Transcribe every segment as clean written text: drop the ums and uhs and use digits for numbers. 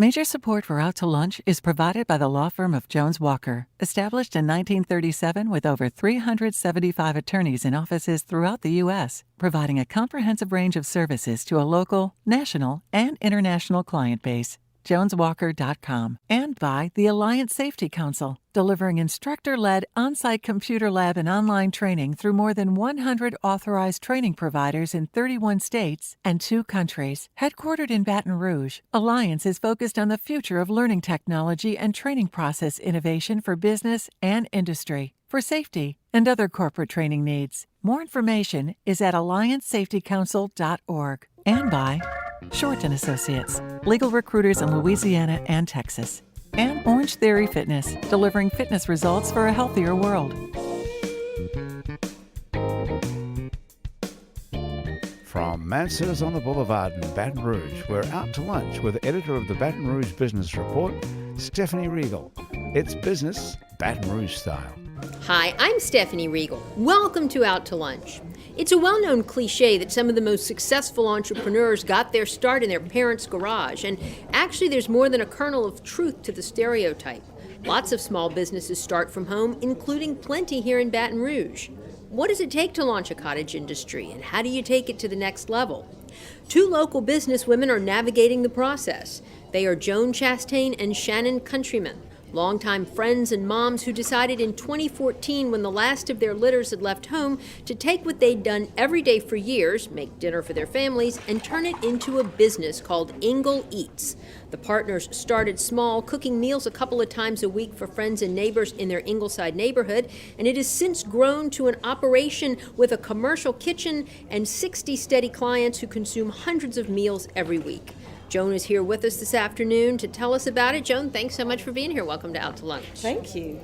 Major support for Out to Lunch is provided by the law firm of Jones Walker, established in 1937 with over 375 attorneys in offices throughout the U.S., providing a comprehensive range of services to a local, national, and international client base. JonesWalker.com. And by the Alliance Safety Council, delivering instructor-led on-site computer lab and online training through more than 100 authorized training providers in 31 states and 2 countries. Headquartered in Baton Rouge, Alliance is focused on the future of learning technology and training process innovation for business and industry, for safety and other corporate training needs. More information is at alliancesafetycouncil.org. And by Short & Associates, legal recruiters in Louisiana and Texas. And Orange Theory Fitness, delivering fitness results for a healthier world. From Mansurs on the Boulevard in Baton Rouge, we're out to lunch with editor of the Baton Rouge Business Report, Stephanie Riegel. It's business Baton Rouge style. Hi, I'm Stephanie Riegel. Welcome to Out to Lunch. It's a well-known cliche that some of the most successful entrepreneurs got their start in their parents' garage, and actually there's more than a kernel of truth to the stereotype. Lots of small businesses start from home, including plenty here in Baton Rouge. What does it take to launch a cottage industry, and how do you take it to the next level? 2 local businesswomen are navigating the process. They are Joan Chastain and Shannon Countrymen, longtime friends and moms who decided in 2014, when the last of their litters had left home, to take what they'd done every day for years, make dinner for their families, and turn it into a business called Ingle Eats. The partners started small, cooking meals a couple of times a week for friends and neighbors in their Ingleside neighborhood, and it has since grown to an operation with a commercial kitchen and 60 steady clients who consume hundreds of meals every week. Joan is here with us this afternoon to tell us about it. Joan, thanks so much for being here. Welcome to Out to Lunch. Thank you.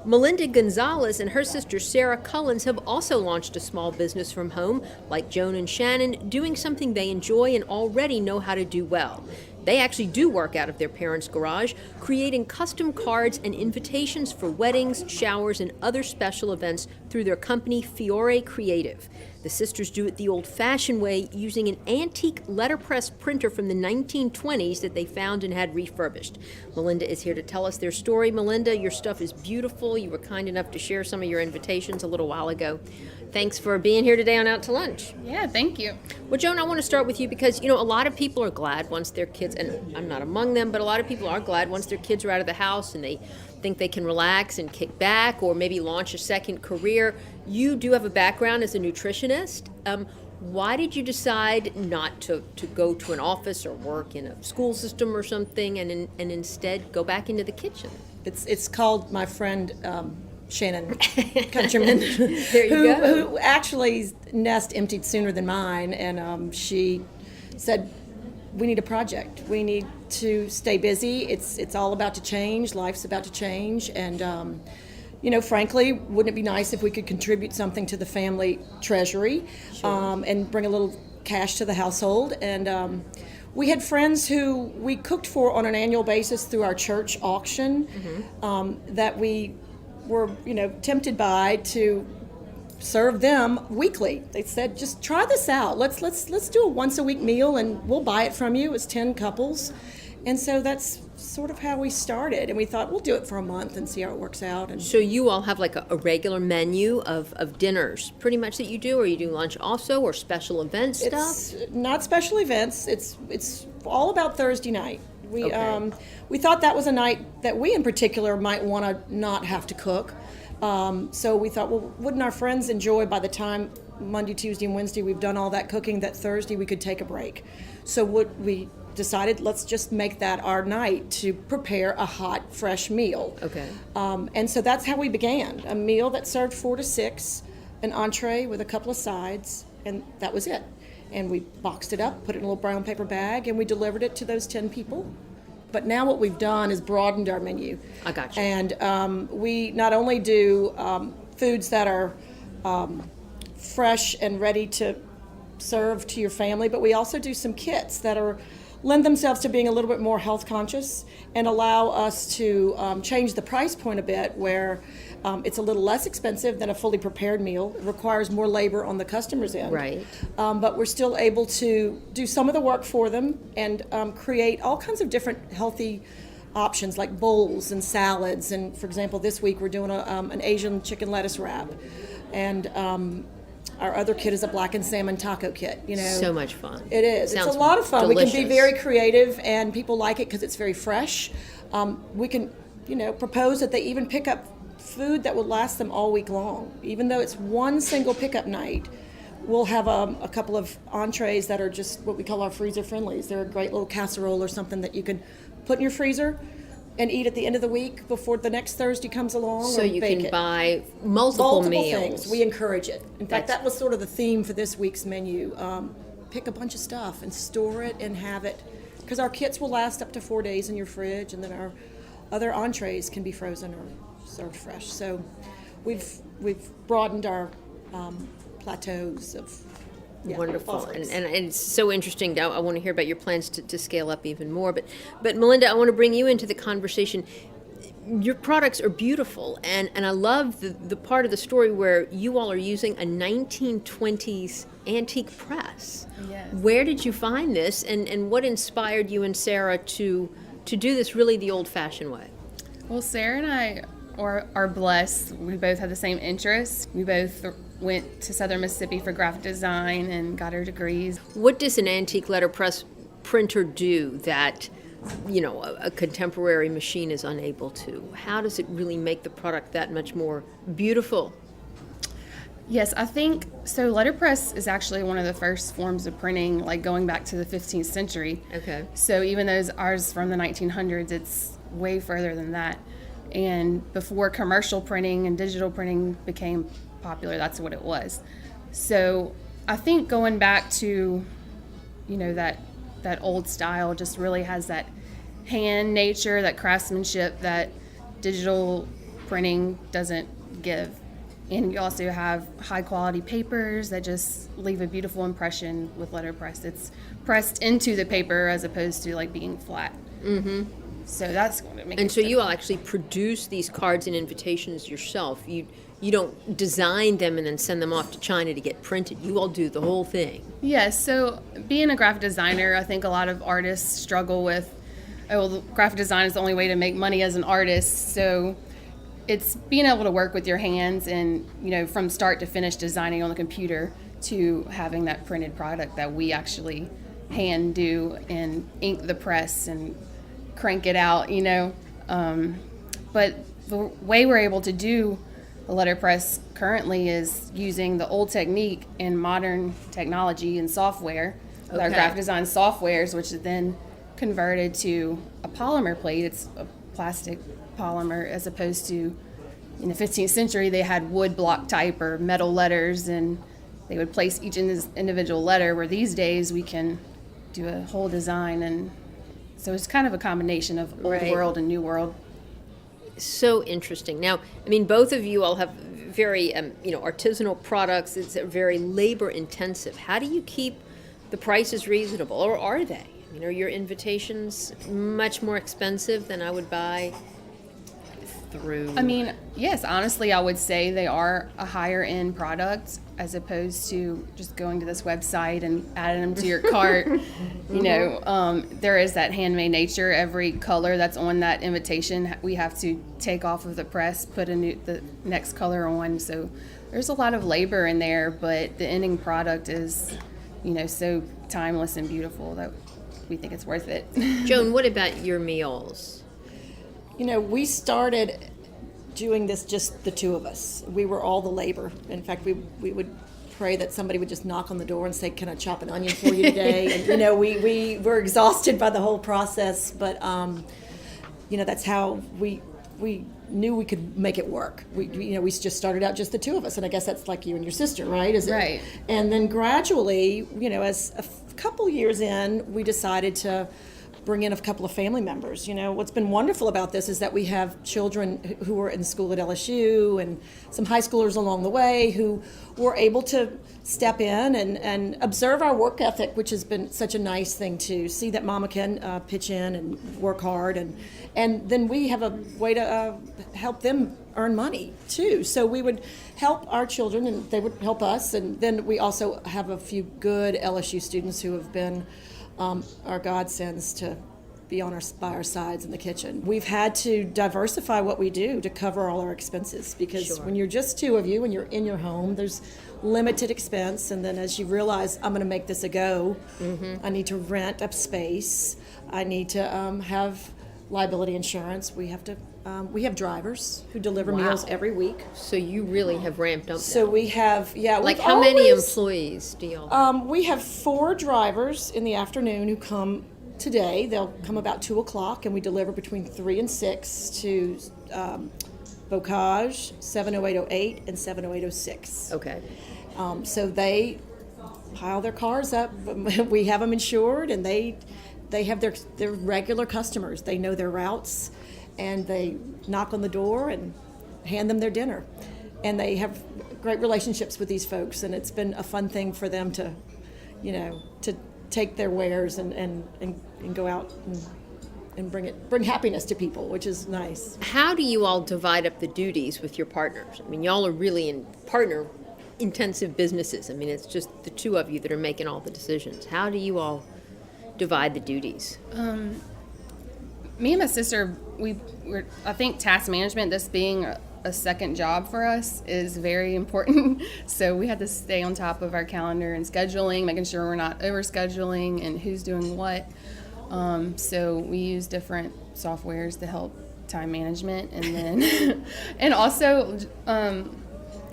Melinda Gonzalez and her sister Sarah Cullins have also launched a small business from home, like Joan and Shannon, doing something they enjoy and already know how to do well. They actually do work out of their parents' garage, creating custom cards and invitations for weddings, showers, and other special events through their company, Fiore Creative. The sisters do it the old-fashioned way, using an antique letterpress printer from the 1920s that they found and had refurbished. Melinda is here to tell us their story. Melinda, your stuff is beautiful. You were kind enough to share some of your invitations a little while ago. Thanks for being here today on Out to Lunch. Yeah, thank you. Well, Joan, I want to start with you because, a lot of people are glad once their kids, and I'm not among them, but a lot of people are glad once their kids are out of the house and they think they can relax and kick back or maybe launch a second career. You do have a background as a nutritionist. Why did you decide not to go to an office or work in a school system or something and instead go back into the kitchen? It's called my friend Shannon Countrymen, There you go. who actually nest emptied sooner than mine, and she said, we need a project. We need to stay busy. It's all about to change. Life's about to change, and frankly, wouldn't it be nice if we could contribute something to the family treasury, Sure. and bring a little cash to the household? And we had friends who we cooked for on an annual basis through our church auction, that we were, tempted by to serve them weekly. They said, just try this out. Let's do a once a week meal and we'll buy it from you. It was 10 couples. And so that's sort of how we started. And we thought we'll do it for a month and see how it works out. And So you all have like a regular menu of dinners pretty much that you do, or you do lunch also, or special event stuff? it's not special events. It's all about Thursday night. Okay. We thought that was a night that we in particular might want to not have to cook. So we thought, well, wouldn't our friends enjoy by the time Monday, Tuesday, and Wednesday we've done all that cooking, that Thursday we could take a break. So we decided, let's just make that our night to prepare a hot, fresh meal. Okay. And so that's how we began. A meal that served 4 to 6, an entree with a couple of sides, and that was it. And we boxed it up, put it in a little brown paper bag, and we delivered it to those 10 people. But now what we've done is broadened our menu. I got you. And we not only do foods that are fresh and ready to serve to your family, but we also do some kits that are lend themselves to being a little bit more health conscious and allow us to change the price point a bit, where it's a little less expensive than a fully prepared meal. It requires more labor on the customer's end. Right. But we're still able to do some of the work for them and create all kinds of different healthy options like bowls and salads. And for example, this week we're doing an Asian chicken lettuce wrap. And our other kit is a blackened salmon taco kit. So much fun. It is. Sounds it's a lot of fun. delicious. We can be very creative, and people like it because it's very fresh. We can, propose that they even pick up food that will last them all week long. Even though it's one single pickup night, we'll have a couple of entrees that are just what we call our freezer friendlies. They're a great little casserole or something that you can put in your freezer and eat at the end of the week before the next Thursday comes along. So you bake can it. buy multiple meals. Things. We encourage it. In fact, That's- that was sort of the theme for this week's menu. Pick a bunch of stuff and store it and have it, because our kits will last up to 4 days in your fridge, and then our other entrees can be frozen or served fresh. So we've broadened our plateaus of Wonderful, offerings. and it's so interesting. Now I want to hear about your plans to scale up even more. But Melinda, I want to bring you into the conversation. Your products are beautiful, and I love the part of the story where you all are using a 1920s antique press. Yes. Where did you find this, and what inspired you and Sarah to do this really the old-fashioned way? Well, Sarah and I are blessed. We both have the same interests. We both went to Southern Mississippi for graphic design and got our degrees. What does an antique letterpress printer do that, a contemporary machine is unable to? How does it really make the product that much more beautiful? Yes, I think so. Letterpress is actually one of the first forms of printing, like going back to the 15th century. Okay. So even though ours from the 1900s, it's way further than that. And before commercial printing and digital printing became popular, that's what it was. So I think going back to, that old style just really has that hand nature, that craftsmanship that digital printing doesn't give. And you also have high quality papers that just leave a beautiful impression with letterpress. It's pressed into the paper as opposed to like being flat. Mm-hmm. So that's going to make And it so you all actually produce these cards and invitations yourself. You don't design them and then send them off to China to get printed. You all do the whole thing. Yes, so being a graphic designer, I think a lot of artists struggle with, graphic design is the only way to make money as an artist. So it's being able to work with your hands and, from start to finish designing on the computer to having that printed product that we actually hand do and ink the press and crank it out, But the way we're able to do the letterpress currently is using the old technique and modern technology and software with our Okay. graphic design softwares, which is then converted to a polymer plate. It's a plastic polymer, as opposed to in the 15th century they had wood block type or metal letters, and they would place each individual letter, where these days we can do a whole design. And so it's kind of a combination of old Right. world and new world. So interesting. Now, both of you all have very, artisanal products. It's very labor intensive. How do you keep the prices reasonable, or are they? Are your invitations much more expensive than I would buy through? Yes, honestly, I would say they are a higher end product as opposed to just going to this website and adding them to your cart. There is that handmade nature. Every color that's on that invitation, we have to take off of the press, put the next color on. So there's a lot of labor in there, but the ending product is, so timeless and beautiful that we think it's worth it. Joan, what about your meals? We started doing this just the two of us. We were all the labor. In fact, we would pray that somebody would just knock on the door and say, "Can I chop an onion for you today?" And we were exhausted by the whole process, but that's how we knew we could make it work. We just started out just the two of us, and I guess that's like you and your sister, right? Is it? Right. And then gradually, as a couple years in, we decided to bring in a couple of family members. What's been wonderful about this is that we have children who are in school at LSU and some high schoolers along the way who were able to step in and observe our work ethic, which has been such a nice thing to see that Mama can pitch in and work hard, and then we have a way to help them earn money too. So we would help our children and they would help us, and then we also have a few good LSU students who have been our godsends to be by our sides in the kitchen. We've had to diversify what we do to cover all our expenses, because when you're just two of you and you're in your home, there's limited expense, and then as you realize, I'm going to make this a go, I need to rent a space, I need to have liability insurance, we have drivers who deliver meals every week. So you really have ramped up. So now. we have, Like how many employees do y'all have? We have 4 drivers in the afternoon who come today. They'll come about 2 o'clock, and we deliver between 3 and 6 to Bocage, 70808 and 70806. Okay. So they pile their cars up. We have them insured, and they have their regular customers. They know their routes, and they knock on the door and hand them their dinner. And they have great relationships with these folks, and it's been a fun thing for them to, to take their wares and go out and bring happiness to people, which is nice. How do you all divide up the duties with your partners? I mean, y'all are really in partner-intensive businesses. I mean, it's just the two of you that are making all the decisions. How do you all divide the duties? Me and my sister, I think task management, this being a second job for us, is very important. So we had to stay on top of our calendar and scheduling, making sure we're not overscheduling and who's doing what. So we use different softwares to help time management, and then and also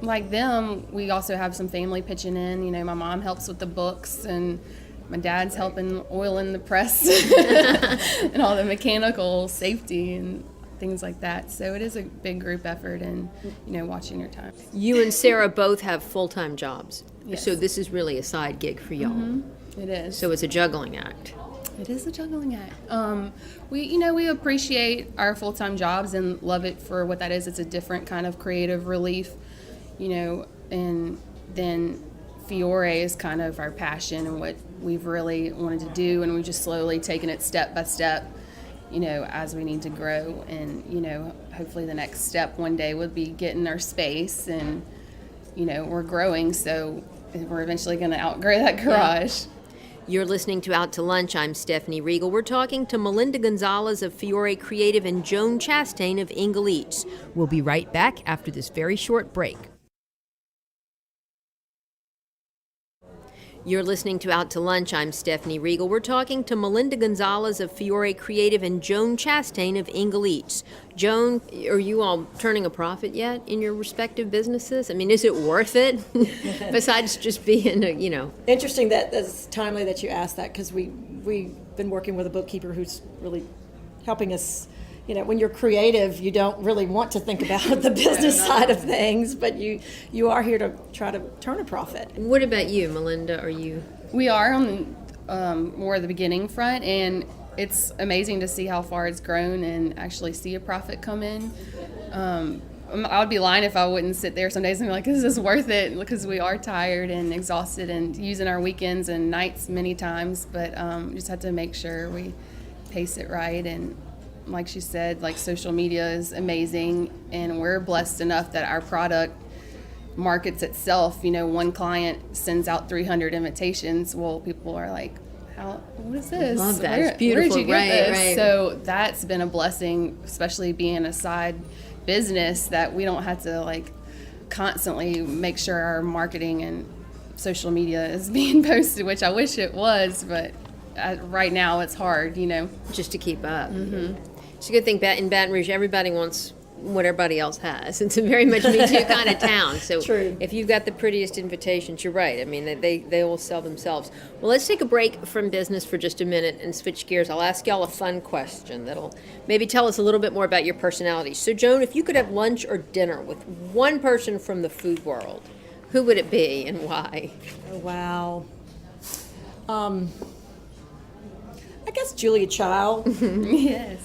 like them, we also have some family pitching in. My mom helps with the books, and my dad's helping oiling the press and all the mechanical safety and things like that. So it is a big group effort, and watching your time. You and Sarah both have full-time jobs. Yes. So this is really a side gig for y'all. Mm-hmm. It is. So it's a juggling act. It is a juggling act. We appreciate our full-time jobs and love it for what that is. It's a different kind of creative relief, and then Fiore is kind of our passion and what we've really wanted to do, and we've just slowly taken it step by step, as we need to grow. And, hopefully the next step one day would be getting our space, and, we're growing, so we're eventually going to outgrow that garage. Yeah. You're listening to Out to Lunch. I'm Stephanie Riegel. We're talking to Melinda Gonzalez of Fiore Creative and Joan Chastain of Ingle Eats. We'll be right back after this very short break. You're listening to Out to Lunch. I'm Stephanie Riegel. We're talking to Melinda Gonzalez of Fiore Creative and Joan Chastain of Ingle Eats. Joan, are you all turning a profit yet in your respective businesses? I mean, is it worth it? Besides just being Interesting that's timely that you asked that, because we've been working with a bookkeeper who's really helping us. When you're creative, you don't really want to think about the business side of things, but you are here to try to turn a profit. What about you, Melinda? We are on more of the beginning front, and it's amazing to see how far it's grown and actually see a profit come in. I would be lying if I wouldn't sit there some days and be like, is this worth it? Because we are tired and exhausted and using our weekends and nights many times, but just have to make sure we pace it right. And like she said, social media is amazing, and we're blessed enough that our product markets itself. One client sends out 300 invitations. Well, people are like, what is this? I love that. It's beautiful. Where did you get this? Right. So that's been a blessing, especially being a side business, that we don't have to constantly make sure our marketing and social media is being posted, which I wish it was, but right now it's hard, just to keep up. Mm-hmm. It's a good thing in Baton Rouge, everybody wants what everybody else has. It's a very much Me Too kind of town. So True. If you've got the prettiest invitations, you're right. I mean, they will sell themselves. Well, let's take a break from business for just a minute and switch gears. I'll ask y'all a fun question that'll maybe tell us a little bit more about your personality. So, Joan, if you could have lunch or dinner with one person from the food world, who would it be and why? Oh, wow. I guess Julia Child. Yes.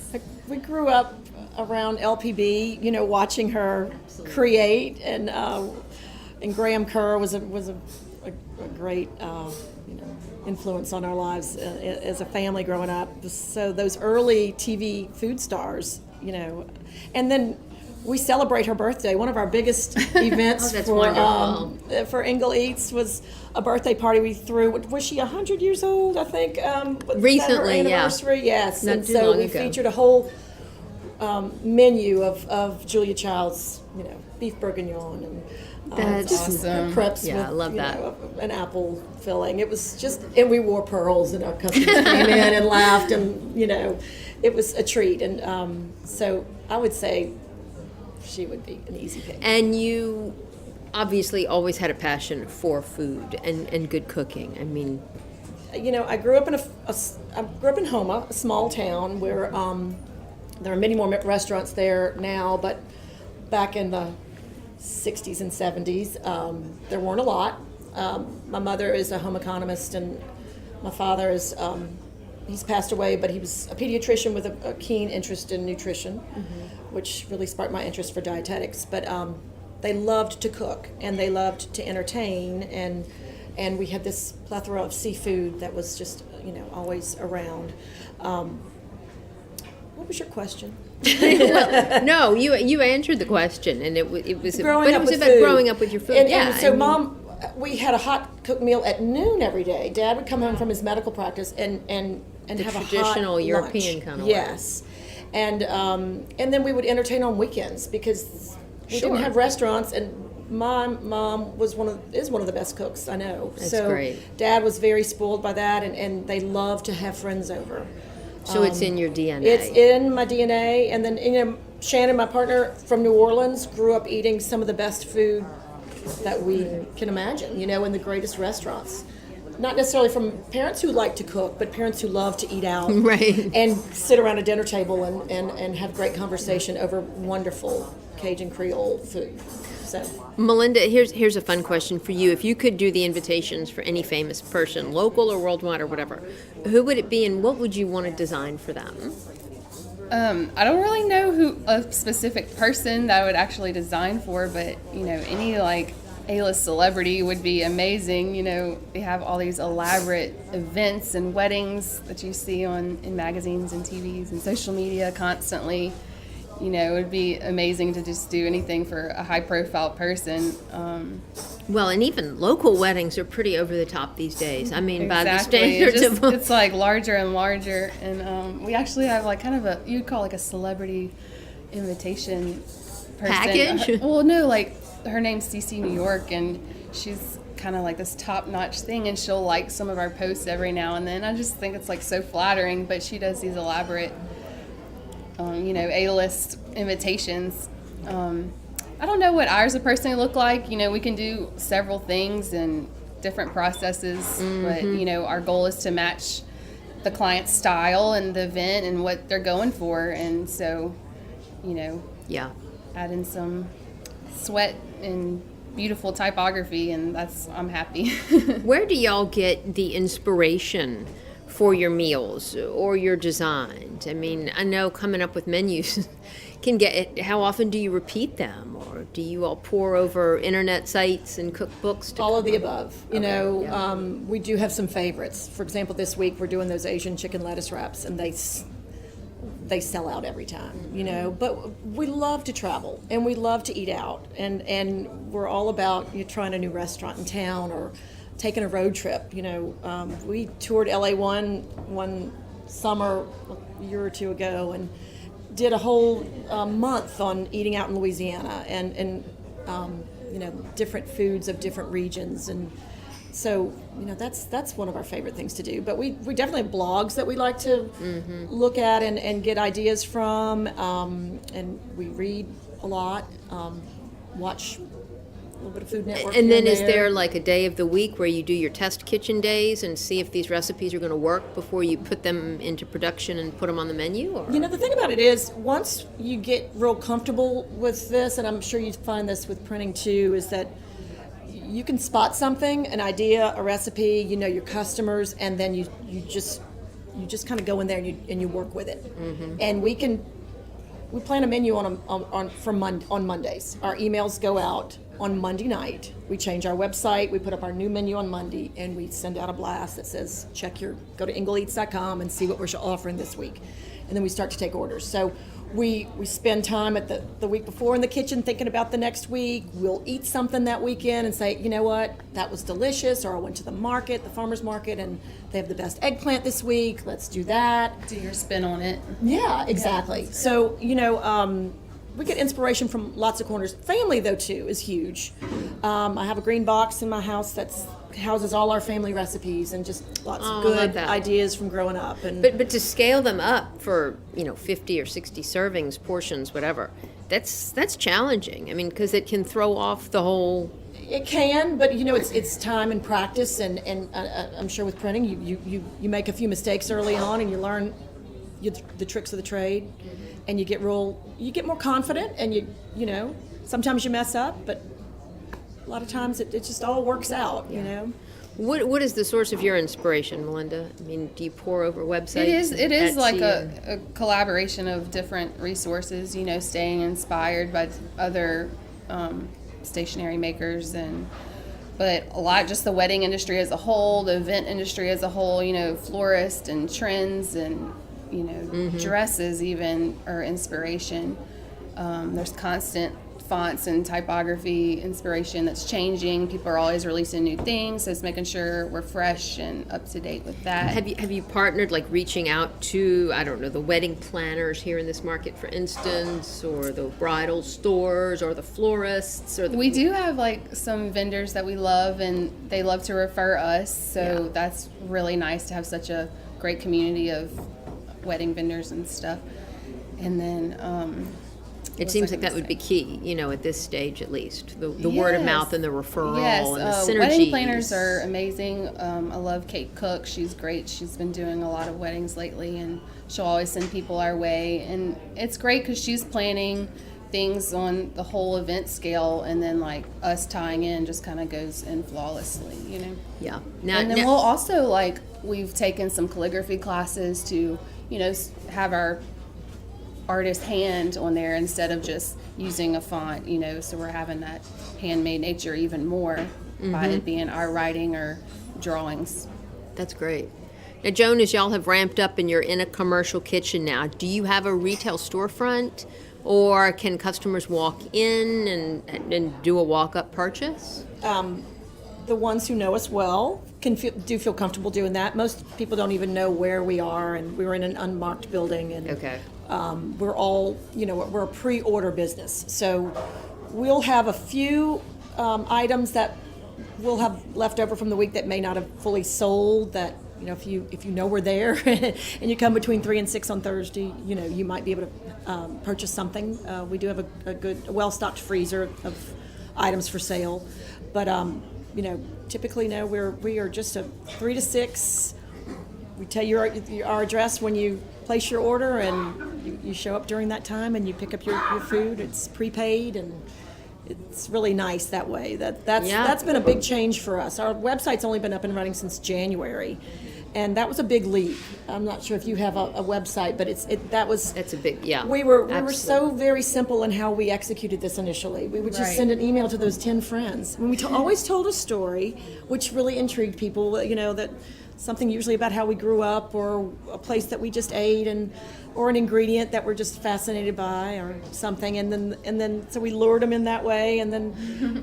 We grew up around LPB, watching her create, and Graham Kerr was a great influence on our lives as a family growing up. So those early TV food stars, and then we celebrate her birthday. One of our biggest events for Ingle Eats was a birthday party we threw. Was she 100 years old, I think? Recently, her anniversary? Yeah. Yes. Not and too so long we ago. featured a whole menu of Julia Child's, beef bourguignon and That's awesome. crepes Yeah, with, I love that. An apple filling. It was just, and we wore pearls, and our customers came in and laughed, and it was a treat. And so I would say she would be an easy pick. And you obviously always had a passion for food and good cooking. I mean, I grew up in I grew up in Houma, a small town where there are many more restaurants there now, but back in the 60s and 70s, there weren't a lot. My mother is a home economist, and my father is, he's passed away, but he was a pediatrician with a keen interest in nutrition, which really sparked my interest for dietetics. But they loved to cook, and they loved to entertain, and we had this plethora of seafood that was just, always around. What was your question? no, you answered the question, and it was Growing up about with food. growing up with your food. And so Mom, we had a hot cooked meal at noon every day. Dad would come home from his medical practice and The have a traditional hot European lunch. kind of Yes, and then we would entertain on weekends because we Sure. didn't have restaurants, and my mom is one of the best cooks I know. That's so great. Dad was very spoiled by that, and they loved to have friends over. So it's in your DNA. It's in my DNA, and then Shannon, my partner from New Orleans, grew up eating some of the best food that we can imagine. In the greatest restaurants. Not necessarily from parents who like to cook, but parents who love to eat out, Right. and sit around a dinner table and have great conversation over wonderful Cajun Creole food. So. Melinda, here's a fun question for you. If you could do the invitations for any famous person, local or worldwide or whatever, who would it be, and what would you want to design for them? I don't really know a specific person that I would actually design for, but any like A-list celebrity would be amazing. They have all these elaborate events and weddings that you see in magazines and TVs and social media constantly. It would be amazing to just do anything for a high-profile person. Well, and even local weddings are pretty over the top these days. I mean, by the Exactly. standards of It's like larger and larger, and we actually have like kind of you'd call like a celebrity invitation person. Package? Well, no, like her name's CC New York, and she's kind of like this top-notch thing, and she'll like some of our posts every now and then. I just think it's like so flattering, but she does these elaborate A-list invitations. I don't know what ours would personally look like. We can do several things and different processes, but our goal is to match the client's style and the event and what they're going for, and so yeah. add in some sweat and beautiful typography, and I'm happy. Where do y'all get the inspiration for your meals or your designs? I mean, I know coming up with menus can get, how often do you repeat them, or do you all pour over internet sites and cookbooks? All of the above. yeah. We do have some favorites. For example, this week we're doing those Asian chicken lettuce wraps, and they sell out every time, But we love to travel, and we love to eat out, and we're all about trying a new restaurant in town or taking a road trip. We toured LA one summer a year or two ago, and did a whole month on eating out in Louisiana and different foods of different regions, and so that's one of our favorite things to do. But we definitely have blogs that we like to look at and get ideas from, and we read a lot, watch a little bit of Food Network. And then here is there like a day of the week where you do your test kitchen days and see if these recipes are going to work before you put them into production and put them on the menu? Or? The thing about it is, once you get real comfortable with this, and I'm sure you find this with printing too, is that you can spot something, an idea, a recipe, your customers, and then you just you just kind of go in there and you work with it. And we plan a menu on Mondays. Our emails go out on Monday night. We change our website, we put up our new menu on Monday, and we send out a blast that says, go to ingleeats.com and see what we're offering this week. And then we start to take orders. So we spend time at the week before in the kitchen thinking about the next week. We'll eat something that weekend and say, you know what, that was delicious, or I went to the farmer's market, and they have the best eggplant this week. Let's do that. Do your spin on it. Yeah, exactly. So, we get inspiration from lots of corners. Family, though, too, is huge. I have a green box in my house that houses all our family recipes and just lots of good ideas from growing up. And But to scale them up for 50 or 60 servings, portions, whatever, that's challenging. I mean, because it can throw off the whole. It can, but it's time and practice, and I'm sure with printing, you make a few mistakes early on, and you learn the tricks of the trade, and you get more confident, and you sometimes you mess up, but a lot of times it just all works out. What is the source of your inspiration, Melinda? I mean, do you pour over websites? It is Etsy, like a collaboration of different resources, staying inspired by other stationery makers, but a lot just the wedding industry as a whole, the event industry as a whole, florists and trends and dresses even are inspiration. There's constant fonts and typography inspiration that's changing. People are always releasing new things, so it's making sure we're fresh and up to date with that. Have you partnered, like reaching out to, I don't know, the wedding planners here in this market, for instance, or the bridal stores, or the florists, or we do have like some vendors that we love, and they love to refer us, so that's really nice to have such a great community of wedding vendors and stuff. And then it seems like that would be key, at this stage at least. The word of mouth and the referral and the synergy. Wedding planners are amazing. I love Kate Cook. She's great. She's been doing a lot of weddings lately, and she'll always send people our way. And it's great because she's planning things on the whole event scale, and then like us tying in just kind of goes in flawlessly, Yeah. And then we'll also we've taken some calligraphy classes to, have our artist hand on there instead of just using a font, so we're having that handmade nature even more by it being our writing or drawings. That's great. Now, Joan, as y'all have ramped up and you're in a commercial kitchen now, do you have a retail storefront, or can customers walk in and do a walk-up purchase? The ones who know us well do feel comfortable doing that. Most people don't even know where we are, and we're in an unmarked building, and we're all, we're a pre-order business. So we'll have a few items that we'll have left over from the week that may not have fully sold, that, if you know we're there and you come between 3 and 6 on Thursday, you might be able to purchase something. We do have a good, well-stocked freezer of items for sale. But, typically, no, we are just a 3 to 6. We tell you our address when you place your order, and you show up during that time and you pick up your food. It's prepaid, and it's really nice that way. That's been a big change for us. Our website's only been up and running since January, and that was a big leap. I'm not sure if you have a website, but it's a big, yeah. We were so very simple in how we executed this initially. We would just send an email to those 10 friends. And we always told a story, which really intrigued people, that something usually about how we grew up, or a place that we just ate, or an ingredient that we're just fascinated by, or something, and then so we lured them in that way, and then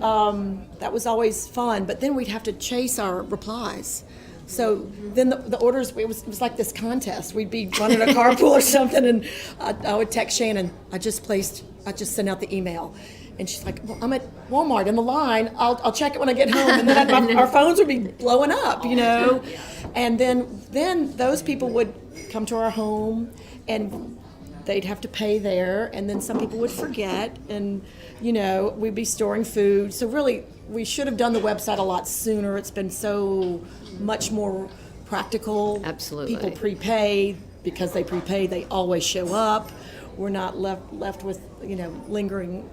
that was always fun. But then we'd have to chase our replies. So then the orders, it was like this contest. We'd be running a carpool or something, and I would text Shannon, I just sent out the email. And she's like, well, I'm at Walmart in the line. I'll check it when I get home. And then our phones would be blowing up, And then those people would come to our home, and they'd have to pay there. And then some people would forget, and, we'd be storing food. So really, we should have done the website a lot sooner. It's been so much more practical. Absolutely. People prepay. Because they prepay, they always show up. We're not left with, lingering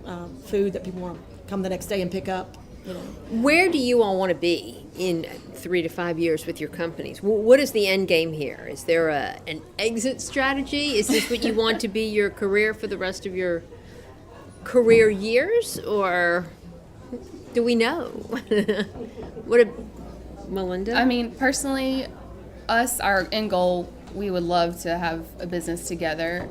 food that people want to come the next day and pick up. Where do you all want to be in 3 to 5 years with your companies? What is the end game here? Is there an exit strategy? Is this what you want to be your career for the rest of your career years, or do we know? Melinda? I mean, personally, our end goal, we would love to have a business together,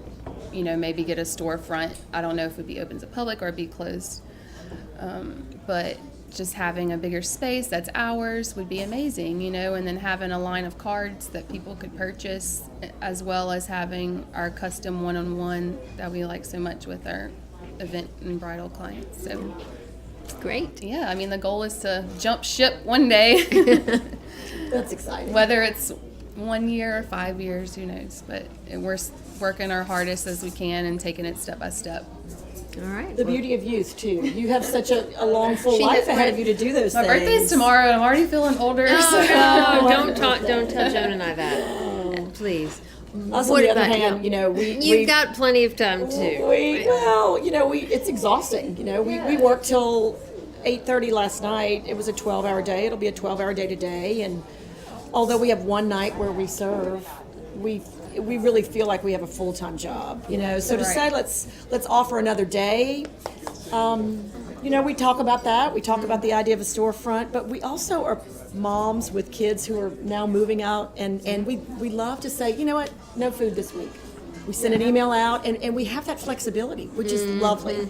maybe get a storefront. I don't know if it would be open to public or be closed, but just having a bigger space that's ours would be amazing, and then having a line of cards that people could purchase, as well as having our custom one-on-one that we like so much with our event and bridal clients. So great. Yeah, I mean, the goal is to jump ship one day. That's exciting. Whether it's 1 year or 5 years, who knows, but we're working our hardest as we can and taking it step by step. All right. The beauty of youth, too. You have such a long, full life ahead of you to do those My things. birthday's tomorrow, and I'm already feeling older. Don't tell Joan and I that, please. Us, on the other hand, you've got plenty of time too. It's exhausting. We worked till 8:30 last night. It was a 12-hour day. It'll be a 12-hour day today, and although we have one night where we serve, we really feel like we have a full-time job. So to say let's offer another day. We talk about that. We talk about the idea of a storefront, but we also are moms with kids who are now moving out, and we love to say, you know what, no food this week. We send an email out, and we have that flexibility, which is lovely.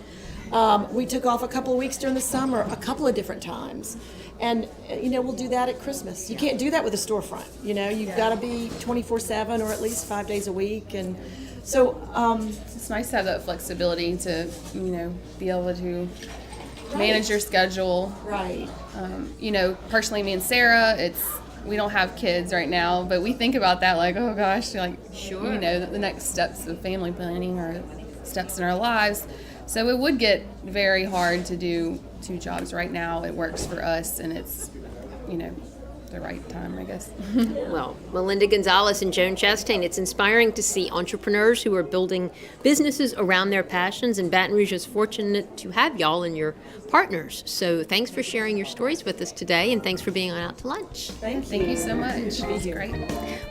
We took off a couple of weeks during the summer, a couple of different times. And, we'll do that at Christmas. You can't do that with a storefront. You've got to be 24/7 or at least 5 days a week. And so it's nice to have that flexibility to, be able to manage your schedule. Right. Personally, me and Sarah, we don't have kids right now, but we think about that like, oh gosh, sure. The next steps of family planning or steps in our lives. So it would get very hard to do 2 jobs right now. It works for us, and it's, the right time, I guess. Well, Melinda Gonzalez and Joan Chastain, it's inspiring to see entrepreneurs who are building businesses around their passions, and Baton Rouge is fortunate to have y'all and your partners. So thanks for sharing your stories with us today, and thanks for being on Out to Lunch. Thank you so much. It's great.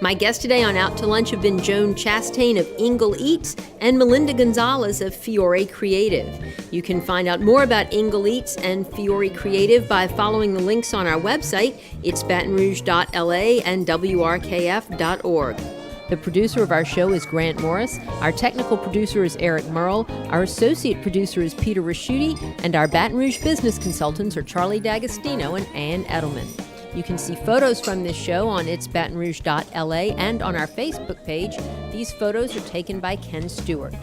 My guests today on Out to Lunch have been Joan Chastain of Ingle Eats and Melinda Gonzalez of Fiore Creative. You can find out more about Ingle Eats and Fiore Creative by following the links on our website. It's batonrouge.la and wrkf.org. The producer of our show is Grant Morris. Our technical producer is Eric Merle. Our associate producer is Peter Raschuti. And our Baton Rouge business consultants are Charlie D'Agostino and Ann Edelman. You can see photos from this show on itsbatonrouge.la and on our Facebook page. These photos are taken by Ken Stewart.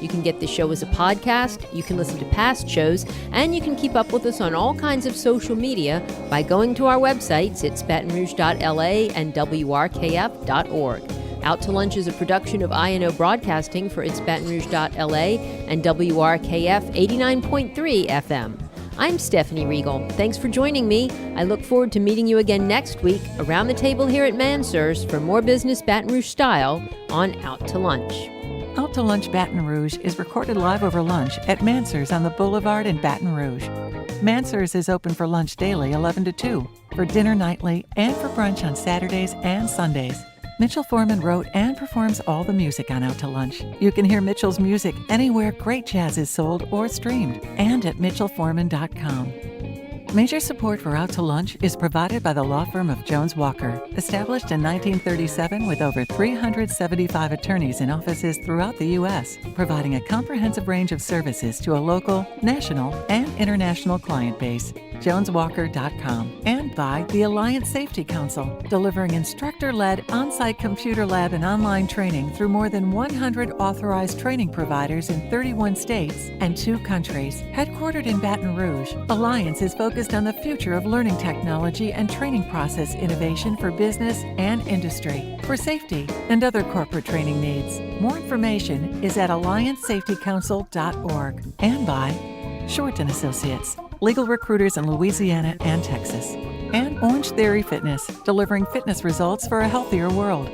You can get the show as a podcast, you can listen to past shows, and you can keep up with us on all kinds of social media by going to our websites, itsbatonrouge.la and wrkf.org. Out to Lunch is a production of INO Broadcasting for itsbatonrouge.la and WRKF 89.3 FM. I'm Stephanie Riegel. Thanks for joining me. I look forward to meeting you again next week around the table here at Mansurs for more business Baton Rouge style on Out to Lunch. Out to Lunch Baton Rouge is recorded live over lunch at Mansurs on the Boulevard in Baton Rouge. Mansurs is open for lunch daily 11 to 2, for dinner nightly, and for brunch on Saturdays and Sundays. Mitchell Foreman wrote and performs all the music on Out to Lunch. You can hear Mitchell's music anywhere great jazz is sold or streamed, and at mitchellforeman.com. Major support for Out to Lunch is provided by the law firm of Jones Walker, established in 1937 with over 375 attorneys in offices throughout the U.S., providing a comprehensive range of services to a local, national, and international client base. JonesWalker.com. And by the Alliance Safety Council, delivering instructor-led on-site computer lab and online training through more than 100 authorized training providers in 31 states and 2 countries. Headquartered in Baton Rouge, Alliance is focused on the future of learning technology and training process innovation for business and industry, for safety and other corporate training needs. More information is at alliancesafetycouncil.org. And by Short & Associates, legal recruiters in Louisiana and Texas. And Orange Theory Fitness, delivering fitness results for a healthier world.